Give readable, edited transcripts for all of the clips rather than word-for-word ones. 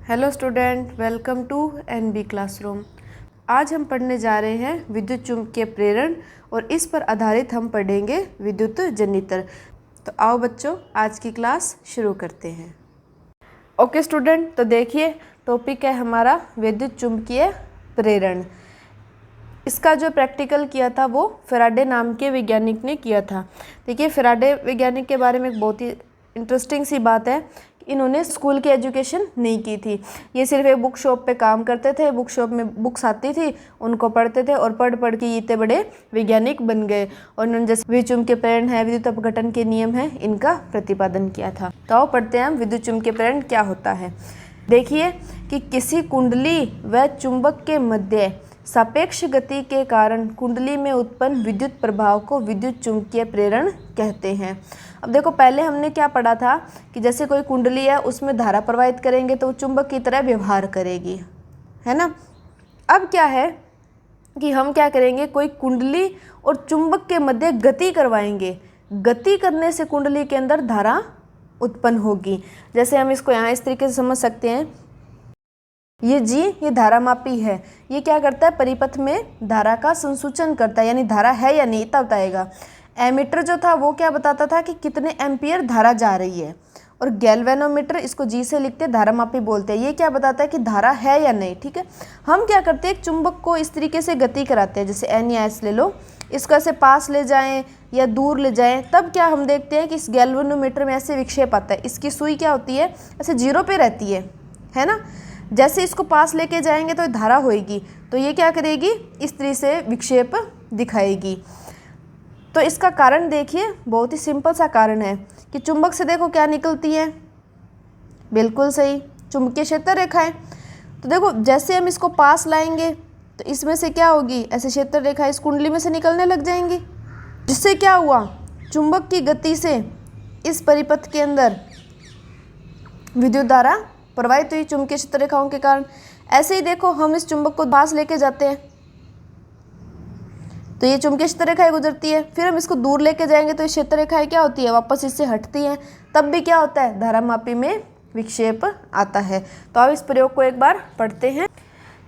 Hello student, welcome to NB classroom. आज हम पढ़ने जा रहे हैं विद्युत चुम्बकीय प्रेरण और इस पर आधारित हम पढ़ेंगे विद्युत जनित्र। तो आओ बच्चों, आज की क्लास शुरू करते हैं। ओके स्टूडेंट, तो देखिए टॉपिक है हमारा विद्युत चुम्बकीय प्रेरण। इसका जो प्रैक्टिकल किया था वो फैराडे नाम के वैज्ञानिक ने किया था। देखिए फैराडे वैज्ञानिक के बारे में एक बहुत ही इंटरेस्टिंग सी बात है, इन्होंने स्कूल की एजुकेशन नहीं की थी। ये सिर्फ एक बुक शॉप पे काम करते थे, बुक शॉप में बुक्स आती थी, उनको पढ़ते थे और पढ़ पढ़ के ये इतने बड़े वैज्ञानिक बन गए और इन्होंने जैसे विद्युत चुम्बकीय प्रेरण है, विद्युत अपघटन के नियम है, इनका प्रतिपादन किया था। तो आओ पढ़ते हैं हम विद्युत चुम्बकीय प्रेरण क्या होता है। देखिए कि किसी कुंडली व चुंबक के मध्य सापेक्ष गति के कारण कुंडली में उत्पन्न विद्युत प्रभाव को विद्युत चुम्बकीय प्रेरण कहते हैं। अब देखो पहले हमने क्या पढ़ा था कि जैसे कोई कुंडली है उसमें धारा प्रवाहित करेंगे तो वो चुंबक की तरह व्यवहार करेगी, है ना। अब क्या है कि हम क्या करेंगे, कोई कुंडली और चुंबक के मध्य गति करवाएंगे। गति करने से कुंडली के अंदर धारा उत्पन्न होगी। जैसे हम इसको यहाँ इस तरीके से समझ सकते हैं, ये धारामापी है, ये क्या करता है, परिपथ में धारा का संसूचन करता है, यानी धारा है या नहीं तब बताएगा। एमीटर जो था वो क्या बताता था कि कितने एम्पियर धारा जा रही है, और गैल्वेनोमीटर, इसको जी से लिखते धारामापी बोलते हैं, ये क्या बताता है कि धारा है या नहीं। ठीक है, हम क्या करते हैं, एक चुंबक को इस तरीके से गति कराते हैं, जैसे एन या एस ले लो, इसको ऐसे पास ले जाएं या दूर ले जाएं, तब क्या हम देखते हैं कि इस गैल्वेनोमीटर में ऐसे विक्षेप आता है। इसकी सुई क्या होती है, ऐसे जीरो पे रहती है ना। जैसे इसको पास लेके जाएंगे तो धारा होएगी, तो ये क्या करेगी, इस तरह से विक्षेप दिखाएगी। तो इसका कारण देखिए, बहुत ही सिंपल सा कारण है कि चुंबक से देखो क्या निकलती है, बिल्कुल सही, चुंबकीय क्षेत्र रेखाएं। तो देखो जैसे हम इसको पास लाएंगे तो इसमें से क्या होगी, ऐसे क्षेत्र रेखा इस कुंडली में से निकलने लग जाएंगी, जिससे क्या हुआ, चुंबक की गति से इस परिपथ के अंदर विद्युत धारा प्रवाहित हुई चुंबकीय क्षेत्र रेखाओं के कारण। ऐसे ही देखो हम इस चुंबक को पास लेके जाते हैं तो ये चुंबकीय क्षेत्र रेखाएं गुजरती है, फिर हम इसको दूर लेके जाएंगे तो ये क्षेत्र रेखाएं क्या होती है, वापस इससे हटती हैं, तब भी क्या होता है, धारामापी में विक्षेप आता है। तो अब इस प्रयोग को एक बार पढ़ते हैं।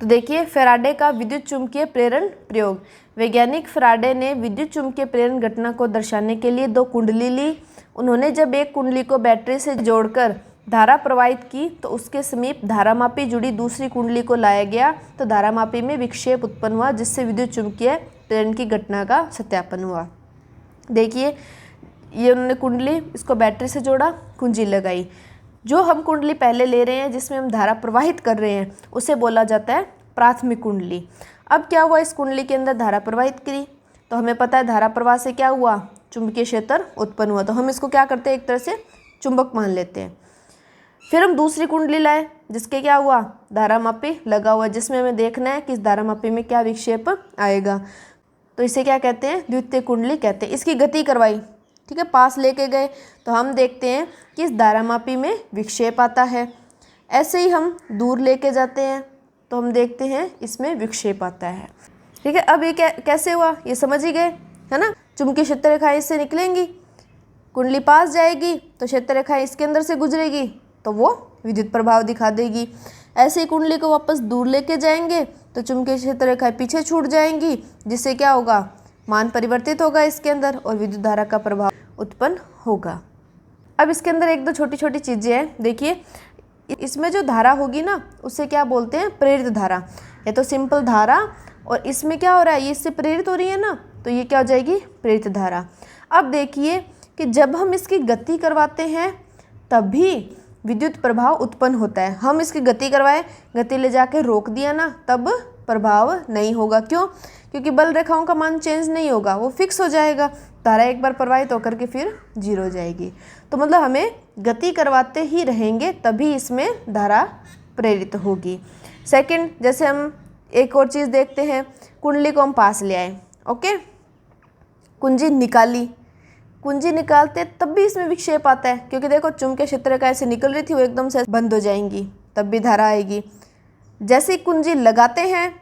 तो देखिए फैराडे का विद्युत चुम्बकीय प्रेरण प्रयोग। वैज्ञानिक फैराडे ने विद्युत चुम्बकीय प्रेरण घटना को दर्शाने के लिए दो कुंडली ली। उन्होंने जब एक कुंडली को बैटरी से जोड़कर धारा प्रवाहित की तो उसके समीप धारामापी जुड़ी दूसरी कुंडली को लाया गया तो धारामापी में विक्षेप उत्पन्न हुआ, जिससे विद्युत चुम्बकीय प्रेरण की घटना का सत्यापन हुआ। देखिए ये उन्होंने कुंडली, इसको बैटरी से जोड़ा, कुंजी लगाई। जो हम कुंडली पहले ले रहे हैं जिसमें हम धारा प्रवाहित कर रहे हैं उसे बोला जाता है प्राथमिक कुंडली। अब क्या हुआ, इस कुंडली के अंदर धारा प्रवाहित करी तो हमें पता है धारा प्रवाह से क्या हुआ, चुंबकीय क्षेत्र उत्पन्न हुआ, तो हम इसको क्या करते हैं, एक तरह से चुंबक मान लेते हैं। फिर हम दूसरी कुंडली लाए जिसके क्या हुआ, धारामापी लगा हुआ, जिसमें हमें देखना है कि इस धारामापी में क्या विक्षेप आएगा, तो इसे क्या कहते हैं, द्वितीय कुंडली कहते हैं। इसकी गति करवाई, ठीक है, पास लेके गए तो हम देखते हैं कि इस धारामापी में विक्षेप आता है। ऐसे ही हम दूर लेके जाते हैं तो हम देखते हैं इसमें विक्षेप आता है। ठीक है, अब ये कैसे हुआ, ये समझ ही गए, है ना। चुंबकीय क्षेत्र रेखाएं इससे निकलेंगी, कुंडली पास जाएगी तो क्षेत्र रेखाएं इसके अंदर से गुजरेगी तो वो विद्युत प्रभाव दिखा देगी। ऐसे ही कुंडली को वापस दूर लेके जाएंगे तो चुंबकीय क्षेत्र रेखाएं पीछे छूट जाएंगी, जिससे क्या होगा, मान परिवर्तित होगा इसके अंदर और विद्युत धारा का प्रभाव उत्पन्न होगा। अब इसके अंदर एक दो छोटी छोटी चीज़ें हैं। देखिए इसमें जो धारा होगी ना उसे क्या बोलते हैं, प्रेरित धारा। ये तो सिंपल धारा, और इसमें क्या हो रहा है, ये इससे प्रेरित हो रही है ना, तो ये क्या हो जाएगी, प्रेरित धारा। अब देखिए कि जब हम इसकी गति करवाते हैं तभी विद्युत प्रभाव उत्पन्न होता है। हम इसकी गति करवाएं, गति ले जाके रोक दिया ना, तब प्रभाव नहीं होगा। क्यों, क्योंकि बल रेखाओं का मान चेंज नहीं होगा, वो फिक्स हो जाएगा। धारा एक बार प्रवाहित होकर के फिर जीरो हो जाएगी। तो मतलब हमें गति करवाते ही रहेंगे तभी इसमें धारा प्रेरित होगी। सेकंड, जैसे हम एक और चीज़ देखते हैं, कुंडली को हम पास ले आए, ओके, कुंजी निकाली, कुंजी निकालते तब भी इसमें विक्षेप आता है, क्योंकि देखो चुंबकीय क्षेत्र रेखा ऐसे निकल रही थी, वो एकदम से बंद हो जाएंगी, तब भी धारा आएगी। जैसे ही कुंजी लगाते हैं,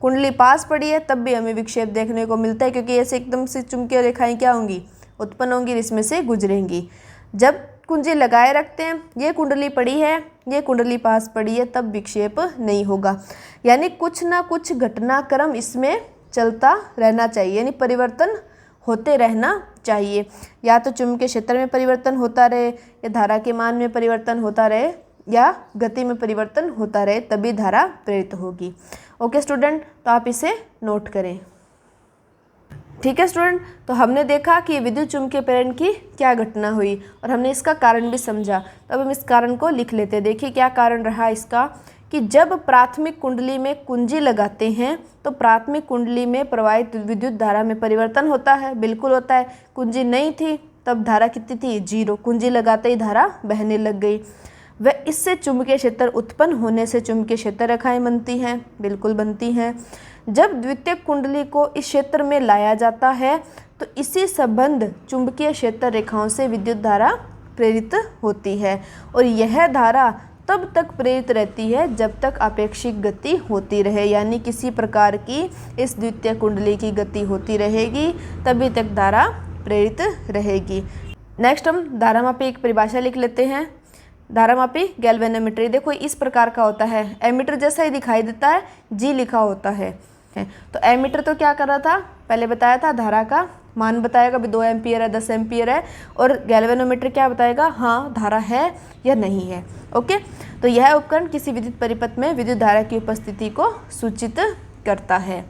कुंडली पास पड़ी है, तब भी हमें विक्षेप देखने को मिलता है, क्योंकि ऐसे एकदम से चुंबकीय रेखाएं क्या होंगी, उत्पन्न होंगी, इसमें से गुजरेंगी। जब कुंजी लगाए रखते हैं, ये कुंडली पड़ी है, ये कुंडली पास पड़ी है, तब विक्षेप नहीं होगा। यानी कुछ ना कुछ घटनाक्रम इसमें चलता रहना चाहिए, यानी परिवर्तन होते रहना चाहिए। या तो चुंबकीय क्षेत्र में परिवर्तन होता रहे, या धारा के मान में परिवर्तन होता रहे, या गति में परिवर्तन होता रहे, तभी धारा प्रेरित होगी। ओके स्टूडेंट, तो आप इसे नोट करें। ठीक है स्टूडेंट, तो हमने देखा कि विद्युत चुंबकीय प्रेरण की क्या घटना हुई और हमने इसका कारण भी समझा। तो अब हम इस कारण को लिख लेते हैं। देखिए क्या कारण रहा इसका, कि जब प्राथमिक कुंडली में कुंजी लगाते हैं तो प्राथमिक कुंडली में प्रवाहित विद्युत धारा में परिवर्तन होता है, बिल्कुल होता है। कुंजी नहीं थी तब धारा कितनी थी, 0। कुंजी लगाते ही धारा बहने लग गई। व इससे चुंबकीय क्षेत्र उत्पन्न होने से चुंबकीय क्षेत्र रेखाएं बनती हैं, बिल्कुल बनती हैं। जब द्वितीयक कुंडली को इस क्षेत्र में लाया जाता है तो इसी संबंध चुंबकीय क्षेत्र रेखाओं से विद्युत धारा प्रेरित होती है, और यह धारा तब तक प्रेरित रहती है जब तक आपेक्षिक गति होती रहे, यानी किसी प्रकार की इस द्वितीय कुंडली की गति होती रहेगी तभी तक धारा प्रेरित रहेगी। नेक्स्ट हम धारामापी एक परिभाषा लिख लेते हैं। धारामापी गैल्वेनोमीटर देखो इस प्रकार का होता है, एमीटर जैसा ही दिखाई देता है, जी लिखा होता है। तो एमीटर तो क्या कर रहा था, पहले बताया था धारा का मान बताएगा, भी 2 एम्पियर है, 10 एम्पियर है, और गैल्वेनोमीटर क्या बताएगा, हाँ धारा है या नहीं है। ओके, तो यह उपकरण किसी विद्युत परिपथ में विद्युत धारा की उपस्थिति को सूचित करता है।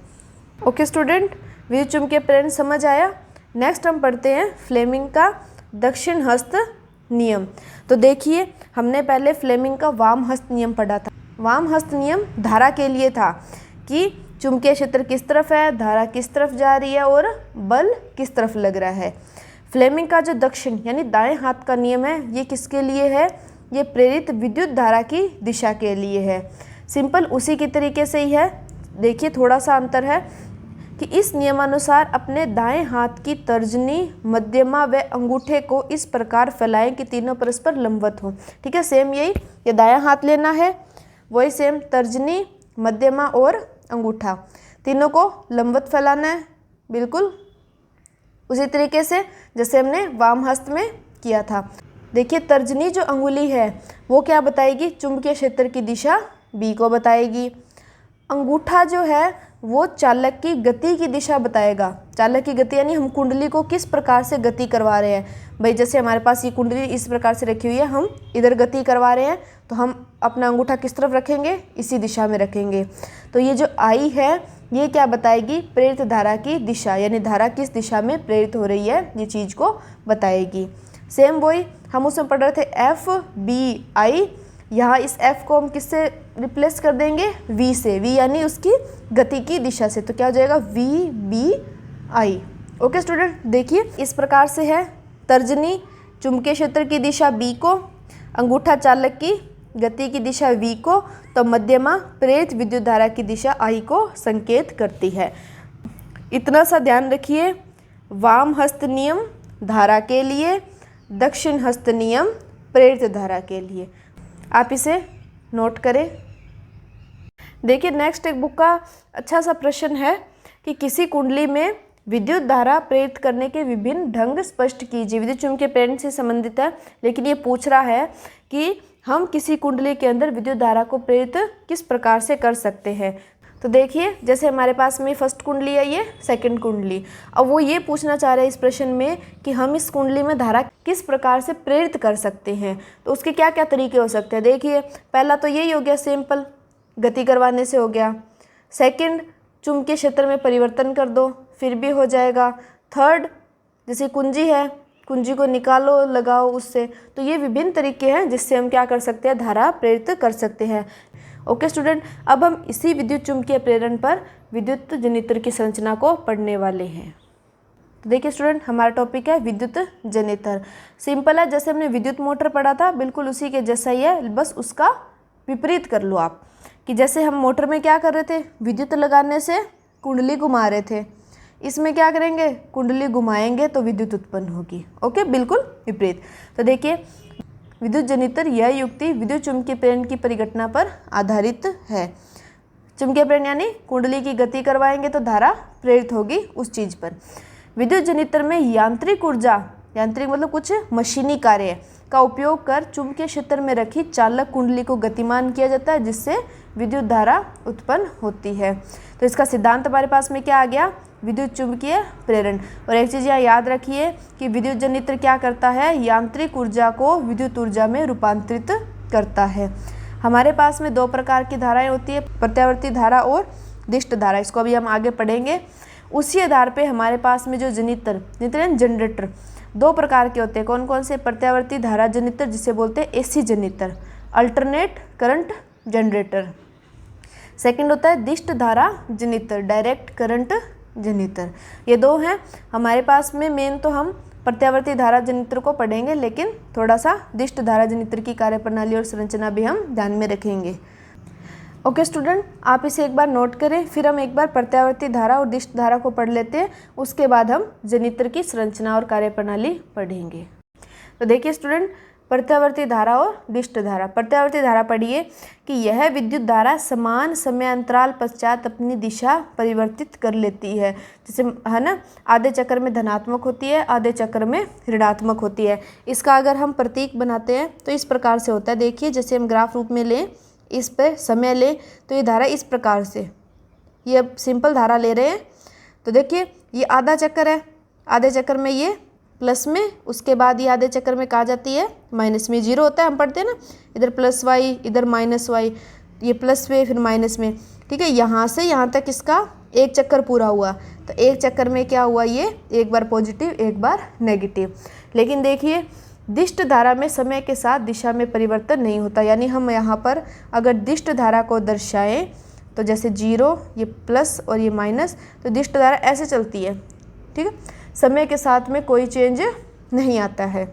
ओके स्टूडेंट, विद्युत चुंबकीय प्रेरण समझ आया। नेक्स्ट हम पढ़ते हैं फ्लेमिंग का दक्षिण हस्त नियम। तो देखिए हमने पहले फ्लेमिंग का वाम हस्त नियम पढ़ा था। वाम हस्त नियम धारा के लिए था कि चुंबकीय क्षेत्र किस तरफ है, धारा किस तरफ जा रही है और बल किस तरफ लग रहा है। फ्लेमिंग का जो दक्षिण यानी दाएं हाथ का नियम है, ये किसके लिए है, ये प्रेरित विद्युत धारा की दिशा के लिए है। सिंपल उसी की तरीके से ही है। देखिए थोड़ा सा अंतर है कि इस नियमानुसार अपने दाएं हाथ की तर्जनी, मध्यमा व अंगूठे को इस प्रकार फैलाएं कि तीनों परस्पर लंबवत हो। ठीक है, सेम यही, ये दायां हाथ लेना है, वही सेम तर्जनी, मध्यमा और अंगूठा तीनों को लंबवत फैलाना है, बिल्कुल उसी तरीके से जैसे हमने वाम हस्त में किया था। देखिए तर्जनी जो अंगुली है वो क्या बताएगी, चुंबकीय क्षेत्र की दिशा बी को बताएगी। अंगूठा जो है वो चालक की गति की दिशा बताएगा। चालक की गति यानी हम कुंडली को किस प्रकार से गति करवा रहे हैं। भाई जैसे हमारे पास ये कुंडली इस प्रकार से रखी हुई है, हम इधर गति करवा रहे हैं, तो हम अपना अंगूठा किस तरफ रखेंगे, इसी दिशा में रखेंगे। तो ये जो आई है ये क्या बताएगी, प्रेरित धारा की दिशा, यानी धारा किस दिशा में प्रेरित हो रही है ये चीज़ को बताएगी। सेम वही हम उसमें पढ़ रहे थे एफ बी आई, यहाँ इस F को हम किससे रिप्लेस कर देंगे, V से। V यानी उसकी गति की दिशा से, तो क्या हो जाएगा V B I। Okay student, देखिए इस प्रकार से है। तर्जनी चुंबकीय क्षेत्र की दिशा B को, अंगूठा चालक की गति की दिशा V को, तो मध्यमा प्रेरित विद्युत धारा की दिशा I को संकेत करती है। इतना सा ध्यान रखिए, वाम हस्त नियम धारा के लिए, दक्षिण हस्त नियम प्रेरित धारा के लिए। आप इसे नोट करें। देखिए नेक्स्ट एक बुक का अच्छा सा प्रश्न है कि किसी कुंडली में विद्युत धारा प्रेरित करने के विभिन्न ढंग स्पष्ट कीजिए। विद्युत चुंबकीय प्रेरण से संबंधित है, लेकिन ये पूछ रहा है कि हम किसी कुंडली के अंदर विद्युत धारा को प्रेरित किस प्रकार से कर सकते हैं। तो देखिए जैसे हमारे पास में फर्स्ट कुंडली है, ये सेकंड कुंडली। अब वो ये पूछना चाह रहे हैं इस प्रश्न में कि हम इस कुंडली में धारा किस प्रकार से प्रेरित कर सकते हैं, तो उसके क्या क्या तरीके हो सकते हैं। देखिए पहला तो यही हो गया, सिंपल गति करवाने से हो गया। सेकंड, चुंबकीय क्षेत्र में परिवर्तन कर दो, फिर भी हो जाएगा। थर्ड, जैसे कुंजी है, कुंजी को निकालो, लगाओ उससे। तो ये विभिन्न तरीके हैं जिससे हम क्या कर सकते हैं, धारा प्रेरित कर सकते हैं। ओके स्टूडेंट, अब हम इसी विद्युत चुंबकीय प्रेरण पर विद्युत जनित्र की संरचना को पढ़ने वाले हैं। तो देखिए स्टूडेंट, हमारा टॉपिक है विद्युत जनित्र। सिंपल है, जैसे हमने विद्युत मोटर पढ़ा था बिल्कुल उसी के जैसा ही है, बस उसका विपरीत कर लो आप। कि जैसे हम मोटर में क्या कर रहे थे, विद्युत लगाने से कुंडली घुमा रहे थे, इसमें क्या करेंगे, कुंडली घुमाएंगे तो विद्युत उत्पन्न होगी। ओके, बिल्कुल विपरीत। तो देखिए विद्युत जनित्र यह युक्ति विद्युत चुंबकीय प्रेरण की परिघटना पर आधारित है। चुंबकीय प्रेरण यानी कुंडली की गति करवाएंगे तो धारा प्रेरित होगी उस चीज़ पर। विद्युत जनित्र में यांत्रिक ऊर्जा, यांत्रिक मतलब कुछ मशीनी कार्य है, का उपयोग कर चुंबकीय क्षेत्र में रखी चालक कुंडली को गतिमान किया जाता है, जिससे विद्युत धारा उत्पन्न होती है। तो इसका सिद्धांत हमारे पास में क्या आ गया, विद्युत चुंबकीय प्रेरण। और एक चीज़ यहाँ याद रखिए कि विद्युत जनित्र क्या करता है, यांत्रिक ऊर्जा को विद्युत ऊर्जा में रूपांतरित करता है। हमारे पास में दो प्रकार की धाराएं होती है, प्रत्यावर्ती धारा और दिष्ट धारा। इसको अभी हम आगे पढ़ेंगे। उसी आधार पे हमारे पास में जो जनित्र जनरेटर दो प्रकार के होते हैं। कौन कौन से, प्रत्यावर्ती धारा जनित्र जिसे बोलते हैं एसी जनित्र, अल्टरनेट करंट जनरेटर। सेकंड होता है दिष्ट धारा जनित्र, डायरेक्ट करंट जनित्र। ये दो हैं हमारे पास में। मेन तो हम प्रत्यावर्ती धारा जनित्र को पढ़ेंगे, लेकिन थोड़ा सा दिष्ट धारा जनित्र की कार्यप्रणाली और संरचना भी हम ध्यान में रखेंगे। ओके स्टूडेंट, आप इसे एक बार नोट करें, फिर हम एक बार प्रत्यावर्ती धारा और दिष्ट धारा को पढ़ लेते हैं। उसके बाद हम जनित्र की संरचना और कार्यप्रणाली पढ़ेंगे। तो देखिए स्टूडेंट, प्रत्यावर्ती धारा और दिष्ट धारा। प्रत्यावर्ती धारा पढ़िए कि यह विद्युत धारा समान समय अंतराल पश्चात अपनी दिशा परिवर्तित कर लेती है। जैसे है ना, आधे चक्र में धनात्मक होती है, आधे चक्र में ऋणात्मक होती है। इसका अगर हम प्रतीक बनाते हैं तो इस प्रकार से होता है। देखिए, जैसे हम ग्राफ रूप में लें, इस पर समय ले तो ये धारा इस प्रकार से, ये अब सिंपल धारा ले रहे हैं। तो देखिए ये आधा चक्कर है, आधे चक्कर में ये प्लस में, उसके बाद ये आधे चक्कर में कहा जाती है माइनस में। जीरो होता है, हम पढ़ते हैं ना, इधर प्लस वाई इधर माइनस वाई, ये प्लस में फिर माइनस में। ठीक है, यहाँ से यहाँ तक इसका एक चक्कर पूरा हुआ। तो एक चक्कर में क्या हुआ, ये एक बार पॉजिटिव एक बार नेगेटिव। लेकिन देखिए दिष्ट धारा में समय के साथ दिशा में परिवर्तन नहीं होता। यानी हम यहाँ पर अगर दिष्ट धारा को दर्शाएं तो जैसे जीरो, ये प्लस और ये माइनस, तो दिष्ट धारा ऐसे चलती है। ठीक है, समय के साथ में कोई चेंज नहीं आता है।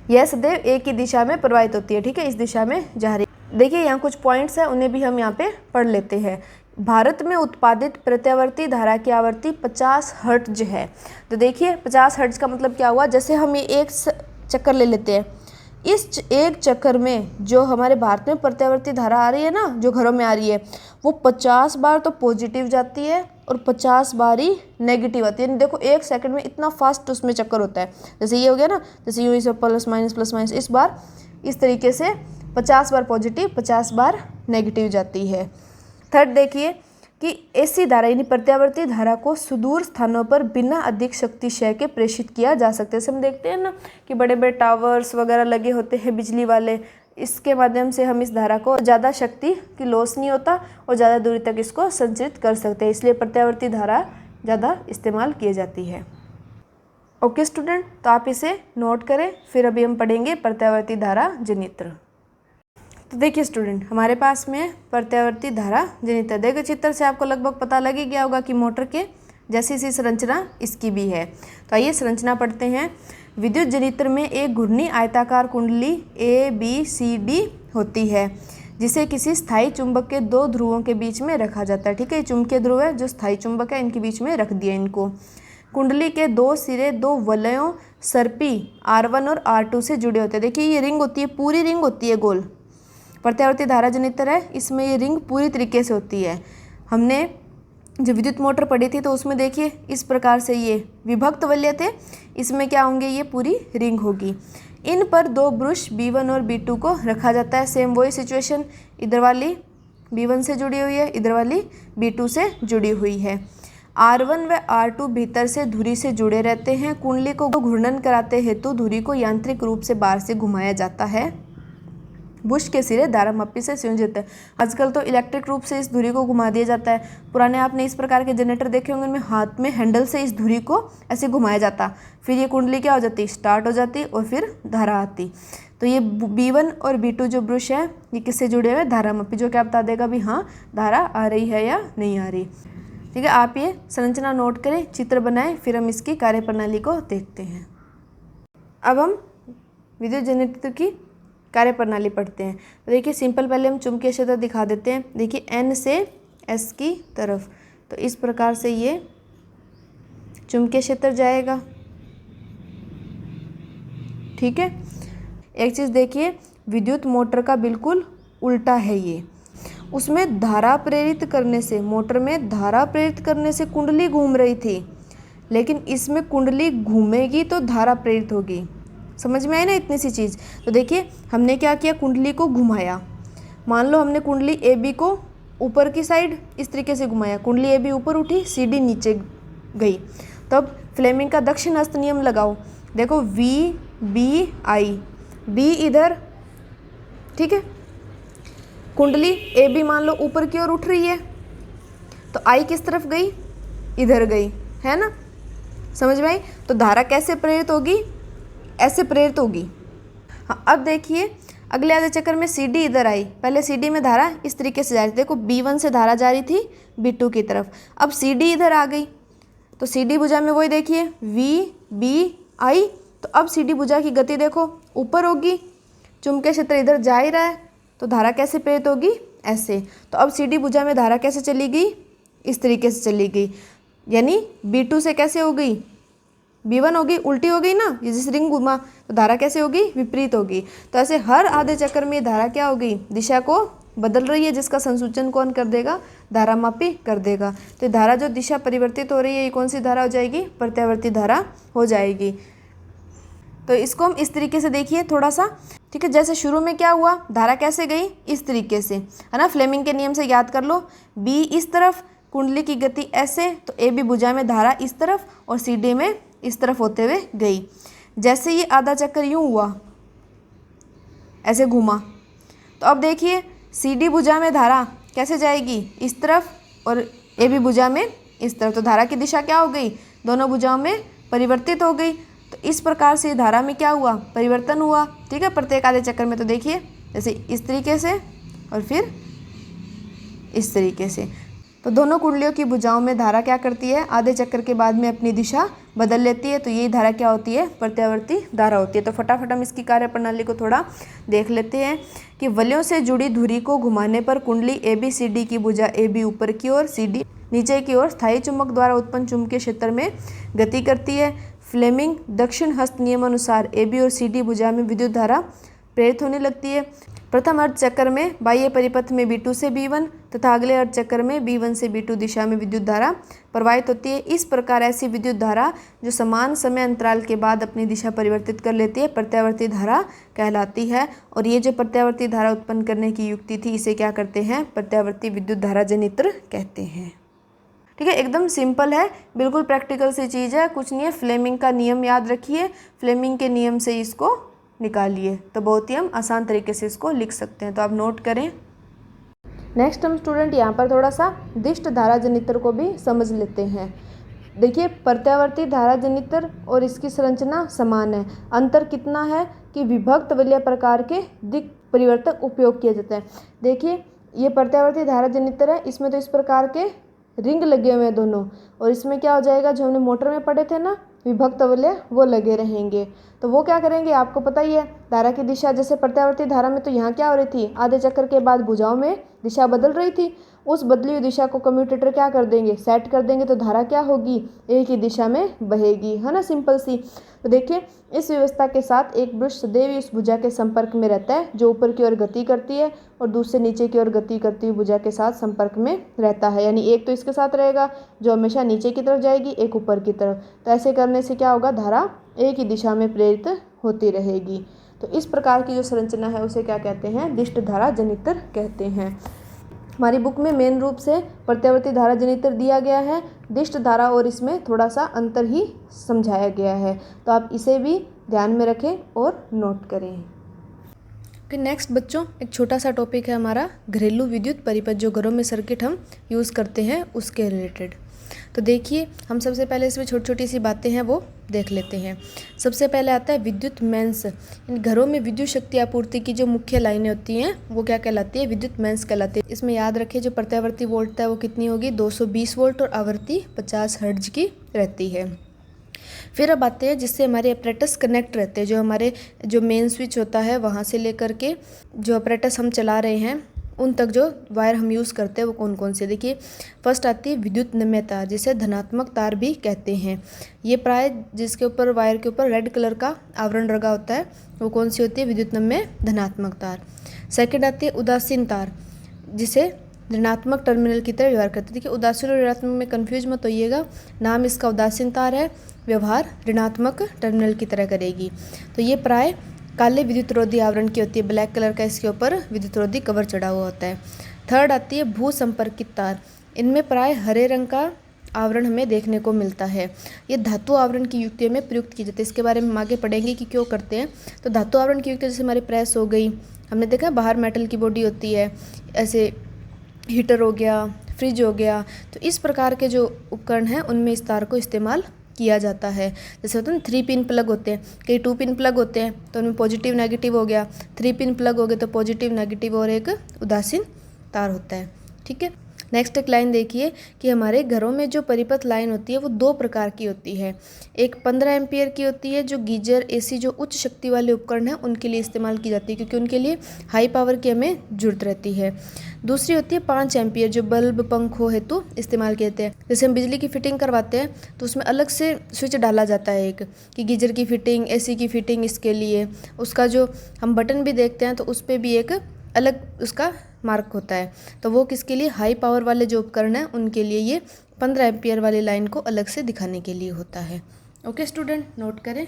यह सदैव एक ही दिशा में प्रवाहित होती है। ठीक है, इस दिशा में जा रही है। देखिए यहाँ कुछ पॉइंट्स हैं, उन्हें भी हम यहाँ पे पढ़ लेते हैं। भारत में उत्पादित प्रत्यावर्ती धारा की आवृत्ति 50 हर्ट्ज है। तो देखिए 50 हर्ट्ज का मतलब क्या हुआ, जैसे हम ये एक चक्कर ले लेते हैं, इस एक चक्कर में जो हमारे भारत में प्रत्यावर्ती धारा आ रही है ना, जो घरों में आ रही है, वो 50 बार तो पॉजिटिव जाती है और 50 बार ही नेगेटिव आती है। देखो एक सेकंड में इतना फास्ट उसमें चक्कर होता है। जैसे ये हो गया ना, जैसे यूँ इसे प्लस माइनस, इस बार इस तरीके से 50 बार पॉजिटिव 50 बार नेगेटिव जाती है। थर्ड देखिए कि एसी धारा यानी प्रत्यावर्ती धारा को सुदूर स्थानों पर बिना अधिक शक्ति क्षय के प्रेषित किया जा सकता है। जैसे हम देखते हैं ना कि बड़े बड़े टावर्स वगैरह लगे होते हैं बिजली वाले, इसके माध्यम से हम इस धारा को ज़्यादा शक्ति की लॉस नहीं होता और ज़्यादा दूरी तक इसको संचारित कर सकते हैं। इसलिए प्रत्यावर्ती धारा ज़्यादा इस्तेमाल की जाती है। ओके स्टूडेंट, तो आप इसे नोट करें, फिर अभी हम पढ़ेंगे प्रत्यावर्ती धारा जनित्र। तो देखिए स्टूडेंट, हमारे पास में प्रत्यावर्ती धारा जनित्र। देखो चित्र से आपको लगभग पता लग ही गया होगा कि मोटर के जैसी सी संरचना इसकी भी है। तो आइए संरचना पढ़ते हैं। विद्युत जनित्र में एक घूर्णी आयताकार कुंडली ABCD होती है, जिसे किसी स्थायी चुंबक के दो ध्रुवों के बीच में रखा जाता है। ठीक है, चुंबकीय ध्रुव है, जो स्थायी चुंबक है, इनके बीच में रख दिया इनको। कुंडली के दो सिरे दो वलयों सर्पी R1 और R2 से जुड़े होते हैं। देखिए ये रिंग होती है, पूरी रिंग होती है गोल। प्रत्यावर्ती धारा जनित्र है, इसमें ये रिंग पूरी तरीके से होती है। हमने जब विद्युत मोटर पढ़ी थी तो उसमें देखिए इस प्रकार से ये विभक्त वलय थे, इसमें क्या होंगे, ये पूरी रिंग होगी। इन पर दो ब्रश B1 और B2 को रखा जाता है। सेम वही सिचुएशन, इधर वाली B1 से जुड़ी हुई है, इधर वाली B2 से जुड़ी हुई है। R1 व R2 भीतर से धुरी से जुड़े रहते हैं। कुंडली को घूर्णन कराते हेतु धुरी को यांत्रिक रूप से बाहर से घुमाया जाता है। बुश के सिरे धारामापी से संयोजित है। आजकल तो इलेक्ट्रिक रूप से इस धुरी को घुमा दिया जाता है। पुराने आपने इस प्रकार के जनरेटर देखे होंगे, उनमें हाथ में हैंडल से इस धुरी को ऐसे घुमाया जाता, फिर ये कुंडली क्या हो जाती, स्टार्ट हो जाती और फिर धारा आती। तो ये B1 और B2 जो ब्रश है ये किससे जुड़े हुए, धारामापी, जो क्या बता देगा भी हाँ धारा आ रही है या नहीं आ रही। ठीक है, आप ये संरचना नोट करें, चित्र बनाएं, फिर हम इसकी कार्यप्रणाली को देखते हैं। अब हम विद्युत जनित्र की कार्यप्रणाली पढ़ते हैं। तो देखिए सिंपल, पहले हम चुंबकीय क्षेत्र दिखा देते हैं। देखिए N से S की तरफ, तो इस प्रकार से ये चुंबकीय क्षेत्र जाएगा। ठीक है, एक चीज़ देखिए, विद्युत मोटर का बिल्कुल उल्टा है ये। उसमें धारा प्रेरित करने से, मोटर में धारा प्रेरित करने से कुंडली घूम रही थी, लेकिन इसमें कुंडली घूमेगी तो धारा प्रेरित होगी। समझ में आई ना इतनी सी चीज़। तो देखिए हमने क्या किया, कुंडली को घुमाया। मान लो हमने कुंडली ए बी को ऊपर की साइड इस तरीके से घुमाया, कुंडली ए बी ऊपर उठी, सी डी नीचे गई। तब फ्लेमिंग का दक्षिण हस्त नियम लगाओ। देखो वी बी आई, बी इधर, ठीक है, कुंडली ए बी मान लो ऊपर की ओर उठ रही है, तो आई किस तरफ गई, इधर गई, है ना, समझ में आई। तो धारा कैसे प्रेरित होगी, ऐसे प्रेरित होगी। हाँ अब देखिए अगले आधे चक्कर में सी डी इधर आई, पहले सी डी में धारा इस तरीके से जा रही थी, देखो B1 से धारा जा रही थी B2 की तरफ, अब सी डी इधर आ गई, तो सी डी भुजा में वही देखिए वी बी आई, तो अब सी डी भुजा की गति देखो ऊपर होगी, चुंबकीय क्षेत्र इधर जा ही रहा है, तो धारा कैसे प्रेरित होगी, ऐसे। तो अब सी डी भुजा में धारा कैसे चली गई, इस तरीके से चली गई, यानी B2 से कैसे हो गई, B1 होगी, उल्टी हो गई ना, ये जिस रिंग घुमा, तो धारा कैसे होगी, विपरीत होगी। तो ऐसे हर आधे चक्कर में धारा क्या होगी, दिशा को बदल रही है, जिसका संसूचन कौन कर देगा, धारामापी कर देगा। तो धारा जो दिशा परिवर्तित हो रही है ये कौन सी धारा हो जाएगी, प्रत्यावर्ती धारा हो जाएगी। तो इसको हम इस तरीके से देखिए थोड़ा सा, ठीक है। जैसे शुरू में क्या हुआ, धारा कैसे गई, इस तरीके से, है ना, फ्लेमिंग के नियम से याद कर लो, बी इस तरफ, कुंडली की गति ऐसे, तो ए बी भुजा में धारा इस तरफ और सी डी में इस तरफ होते हुए गई। जैसे ये आधा चक्कर यूँ हुआ, ऐसे घूमा, तो अब देखिए सी डी भुजा में धारा कैसे जाएगी, इस तरफ, और ए बी भुजा में इस तरफ, तो धारा की दिशा क्या हो गई, दोनों भुजाओं में परिवर्तित हो गई। तो इस प्रकार से धारा में क्या हुआ, परिवर्तन हुआ, ठीक है, प्रत्येक आधे चक्कर में। तो देखिए जैसे इस तरीके से और फिर इस तरीके से, तो दोनों कुंडलियों की भुजाओं में धारा क्या करती है, आधे चक्कर के बाद में अपनी दिशा बदल लेती है। तो यही धारा क्या होती है, प्रत्यावर्ती धारा होती है। तो फटाफट हम इसकी कार्यप्रणाली को थोड़ा देख लेते हैं कि वलयों से जुड़ी धुरी को घुमाने पर कुंडली ए बी सी डी की भुजा ए बी ऊपर की ओर, सी डी नीचे की ओर स्थायी चुंबक द्वारा उत्पन्न चुंबकीय क्षेत्र में गति करती है। फ्लेमिंग दक्षिण हस्त नियमानुसार ए बी और सी डी भुजा में विद्युत धारा प्रेरित होने लगती है। प्रथम अर्ध चक्कर में बाह्य परिपथ में B2 से B1 तथा अगले अर्ध चक्कर में B1 से B2 दिशा में विद्युत धारा प्रवाहित होती है। इस प्रकार ऐसी विद्युत धारा जो समान समय अंतराल के बाद अपनी दिशा परिवर्तित कर लेती है प्रत्यावर्ती धारा कहलाती है। और ये जो प्रत्यावर्ती धारा उत्पन्न करने की युक्ति थी, इसे क्या करते हैं, प्रत्यावर्ती विद्युत धारा जनित्र कहते हैं। ठीक है, एकदम सिंपल है, बिल्कुल प्रैक्टिकल सी चीज़ है, कुछ नहीं है। फ्लेमिंग का नियम याद रखिए, फ्लेमिंग के नियम से इसको निकालिए, तो बहुत ही हम आसान तरीके से इसको लिख सकते हैं। तो आप नोट करें। नेक्स्ट हम स्टूडेंट यहाँ पर थोड़ा सा दिष्ट धारा जनित्र को भी समझ लेते हैं। देखिए प्रत्यावर्ती धारा जनित्र और इसकी संरचना समान है, अंतर कितना है कि विभक्त वलय प्रकार के दिक् परिवर्तक उपयोग किए जाते हैं। देखिए ये प्रत्यावर्ती धारा जनित्र है, इसमें तो इस प्रकार के रिंग लगे हुए हैं दोनों, और इसमें क्या हो जाएगा, जो हमने मोटर में पढ़े थे ना विभक्त वलय, वो लगे रहेंगे। तो वो क्या करेंगे, आपको पता ही है, धारा की दिशा जैसे प्रत्यावर्ती धारा में तो यहाँ क्या हो रही थी, आधे चक्कर के बाद भुजाओं में दिशा बदल रही थी, उस बदली हुई दिशा को कम्यूटेटर क्या कर देंगे, सेट कर देंगे, तो धारा क्या होगी, एक ही दिशा में बहेगी, है ना, सिंपल सी। तो देखिए इस व्यवस्था के साथ एक ब्रश सदैव उस भुजा के संपर्क में रहता है जो ऊपर की ओर गति करती है, और दूसरे नीचे की ओर गति करती हुई भुजा के साथ संपर्क में रहता है। यानी एक तो इसके साथ रहेगा जो हमेशा नीचे की तरफ जाएगी, एक ऊपर की तरफ। तो ऐसे करने से क्या होगा, धारा एक ही दिशा में प्रेरित होती रहेगी। तो इस प्रकार की जो संरचना है उसे क्या कहते हैं, दिष्ट धारा जनित्र कहते हैं। हमारी बुक में मेन रूप से प्रत्यावर्ती धारा जनित्र दिया गया है, दिष्ट धारा और इसमें थोड़ा सा अंतर ही समझाया गया है। तो आप इसे भी ध्यान में रखें और नोट करें। फिर नेक्स्ट बच्चों एक छोटा सा टॉपिक है हमारा घरेलू विद्युत परिपथ, जो घरों में सर्किट हम यूज़ करते हैं उसके रिलेटेड। तो देखिए हम सबसे पहले इसमें छोटी छोटी सी बातें हैं वो देख लेते हैं। सबसे पहले आता है विद्युत मेंस। इन घरों में विद्युत शक्ति आपूर्ति की जो मुख्य लाइनें होती हैं वो क्या कहलाती है, विद्युत मेंस कहलाती है। इसमें याद रखें जो प्रत्यावर्ती वोल्ट है वो कितनी होगी, 220 वोल्ट, और आवृत्ति 50 हर्ट्ज की रहती है। फिर अब आते हैं जिससे हमारे अपरेटस कनेक्ट रहते हैं, जो हमारे जो मेन स्विच होता है वहाँ से लेकर के जो अपरेटस हम चला रहे हैं उन तक जो वायर हम यूज़ करते हैं वो कौन कौन से। देखिए फर्स्ट आती है विद्युत नम्य तार, जिसे धनात्मक तार भी कहते हैं। ये प्राय जिसके ऊपर वायर के ऊपर रेड कलर का आवरण लगा होता है वो कौन सी होती है, विद्युत नम्य धनात्मक तार। सेकंड आती है उदासीन तार, जिसे ऋणात्मक टर्मिनल की तरह व्यवहार करते हैं। देखिए उदासीन और ऋणात्मक में कन्फ्यूज मत होइएगा, नाम इसका उदासीन तार है व्यवहार ऋणात्मक टर्मिनल की तरह करेगी। तो ये प्राय काले विद्युतरोधी आवरण की होती है, ब्लैक कलर का इसके ऊपर विद्युतरोधी कवर चढ़ा हुआ होता है। थर्ड आती है भू संपर्कित तार। इनमें प्राय हरे रंग का आवरण हमें देखने को मिलता है। ये धातु आवरण की युक्तियों में प्रयुक्त की जाती है। इसके बारे में हम आगे पढ़ेंगे कि क्यों करते हैं। तो धातु आवरण की युक्ति जैसे हमारी प्रेस हो गई, हमने देखा बाहर मेटल की बॉडी होती है, ऐसे हीटर हो गया, फ्रिज हो गया। तो इस प्रकार के जो उपकरण हैं उनमें इस तार को इस्तेमाल किया जाता है। जैसे होता है ना 3 पिन प्लग होते हैं, कई 2 पिन प्लग होते हैं, तो उनमें पॉजिटिव नेगेटिव हो गया। 3 पिन प्लग हो गए तो पॉजिटिव नेगेटिव और एक उदासीन तार होता है। ठीक है, नेक्स्ट एक लाइन देखिए कि हमारे घरों में जो परिपथ लाइन होती है वो 2 प्रकार की होती है। एक 15 एम्पियर की होती है जो गीजर, एसी जो उच्च शक्ति वाले उपकरण हैं उनके लिए इस्तेमाल की जाती है, क्योंकि उनके लिए हाई पावर की हमें जरूरत रहती है। दूसरी होती है 5 एम्पियर जो बल्ब, पंखों हेतु इस्तेमाल किए जाते हैं। जैसे हम बिजली की फिटिंग करवाते हैं तो उसमें अलग से स्विच डाला जाता है एक, कि गीजर की फिटिंग, एसी की फिटिंग, इसके लिए उसका जो हम बटन भी देखते हैं तो उस पर भी एक अलग उसका मार्क होता है। तो वो किसके लिए, हाई पावर वाले जो उपकरण हैं उनके लिए ये 15 एम्पियर वाली लाइन को अलग से दिखाने के लिए होता है। ओके स्टूडेंट, नोट करें।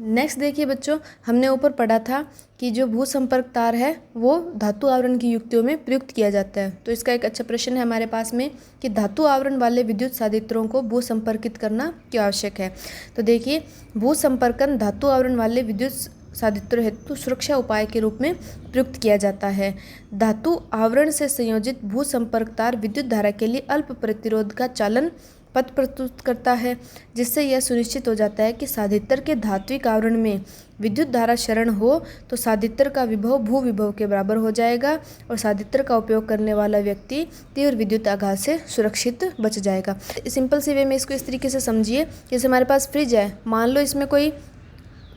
नेक्स्ट देखिए बच्चों, हमने ऊपर पढ़ा था कि जो भू संपर्क तार है वो धातु आवरण की युक्तियों में प्रयुक्त किया जाता है। तो इसका एक अच्छा प्रश्न है हमारे पास में कि धातु आवरण वाले विद्युत साधित्रों को भू संपर्कित करना क्यों आवश्यक है। तो देखिए, भू संपर्कन धातु आवरण वाले विद्युत साधित्रों हेतु सुरक्षा उपाय के रूप में प्रयुक्त किया जाता है। धातु आवरण से संयोजित भू संपर्क तार विद्युत धारा के लिए अल्प प्रतिरोध का चालन पथ प्रस्तुत करता है, जिससे यह सुनिश्चित हो जाता है कि साधित्र के धात्विक आवरण में विद्युत धारा क्षरण हो तो साधित्र का विभव भू विभव के बराबर हो जाएगा और साधित्र का उपयोग करने वाला व्यक्ति तीव्र विद्युत आघात से सुरक्षित बच जाएगा। सिंपल सी वे में इसको इस तरीके से समझिए, जैसे हमारे पास फ्रिज है, मान लो इसमें कोई